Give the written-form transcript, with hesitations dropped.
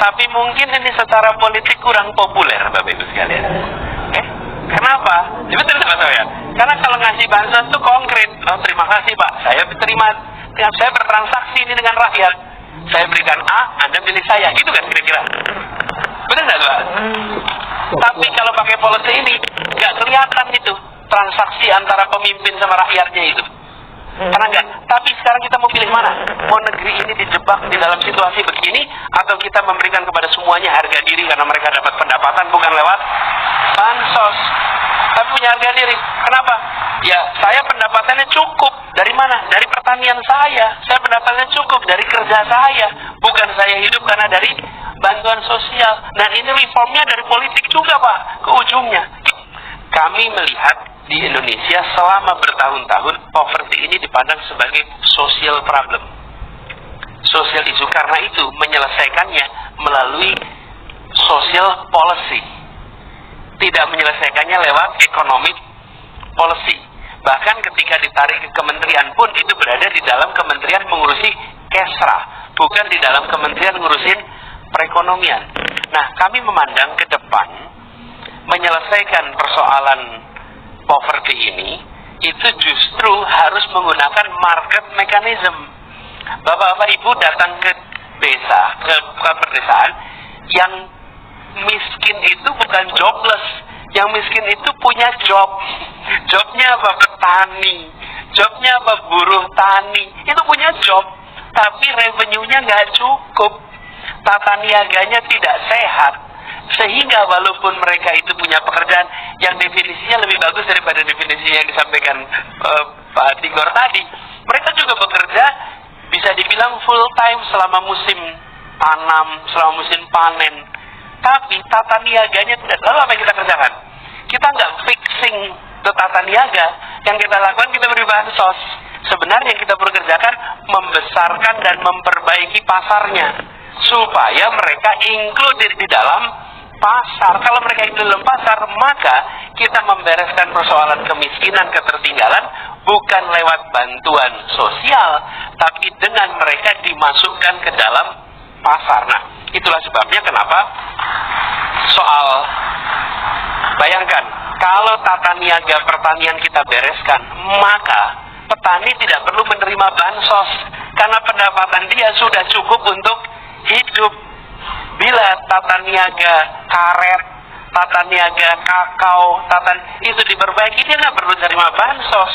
Tapi mungkin ini secara politik kurang populer, Bapak Ibu sekalian. Kenapa? Betul sama saya. Karena kalau ngasih bansos itu konkret. Oh, terima kasih Pak, saya bertransaksi ini dengan rakyat. Saya berikan A, Anda milih saya, gitu kan kira-kira. Benar nggak Pak? Tapi kalau pakai policy ini nggak kelihatan itu transaksi antara pemimpin sama rakyatnya itu. Karena enggak. Tapi sekarang kita mau pilih mana? Mau negeri ini dijebak di dalam situasi begini, atau kita memberikan kepada semuanya harga diri karena mereka dapat pendapatan bukan lewat bansos, tapi punya harga diri. Kenapa? Ya, saya pendapatannya cukup. Dari mana? Dari pertanian saya. Saya pendapatannya cukup dari kerja saya. Bukan saya hidup karena dari bantuan sosial. Dan ini reformnya dari politik juga Pak, ke ujungnya. Kami melihat di Indonesia selama bertahun-tahun poverty ini dipandang sebagai social problem, social issue. Karena itu menyelesaikannya melalui social policy, tidak menyelesaikannya lewat economic policy. Bahkan ketika ditarik ke kementerian pun itu berada di dalam kementerian mengurusi kesra, bukan di dalam kementerian ngurusin perekonomian. Nah, kami memandang ke depan menyelesaikan persoalan poverty ini itu justru harus menggunakan market mechanism. Bapak-bapak Ibu datang ke desa, ke perdesaan, yang miskin itu bukan jobless. Yang miskin itu punya job. Jobnya apa? Petani. Jobnya apa? Buruh tani. Itu punya job, tapi revenue-nya nggak cukup. Tata niaganya tidak sehat. Sehingga walaupun mereka itu punya pekerjaan yang definisinya lebih bagus daripada definisi yang disampaikan Pak Tigor tadi, mereka juga bekerja bisa dibilang full time selama musim tanam, selama musim panen. Tapi tata niaganya tidak. Lalu apa yang kita kerjakan? Kita nggak fixing ke tata niaga. Yang kita lakukan, kita beri bansos. Sebenarnya yang kita perlu kerjakan membesarkan dan memperbaiki pasarnya supaya mereka include di dalam pasar. Kalau mereka itu dalam pasar, maka kita membereskan persoalan kemiskinan, ketertinggalan bukan lewat bantuan sosial, tapi dengan mereka dimasukkan ke dalam pasar. Nah, itulah sebabnya kenapa soal, bayangkan kalau tata niaga pertanian kita bereskan, maka petani tidak perlu menerima bansos karena pendapatan dia sudah cukup untuk hidup. Bila tata niaga karet, tata niaga kakao, itu diperbaiki, dia nggak perlu terima bansos.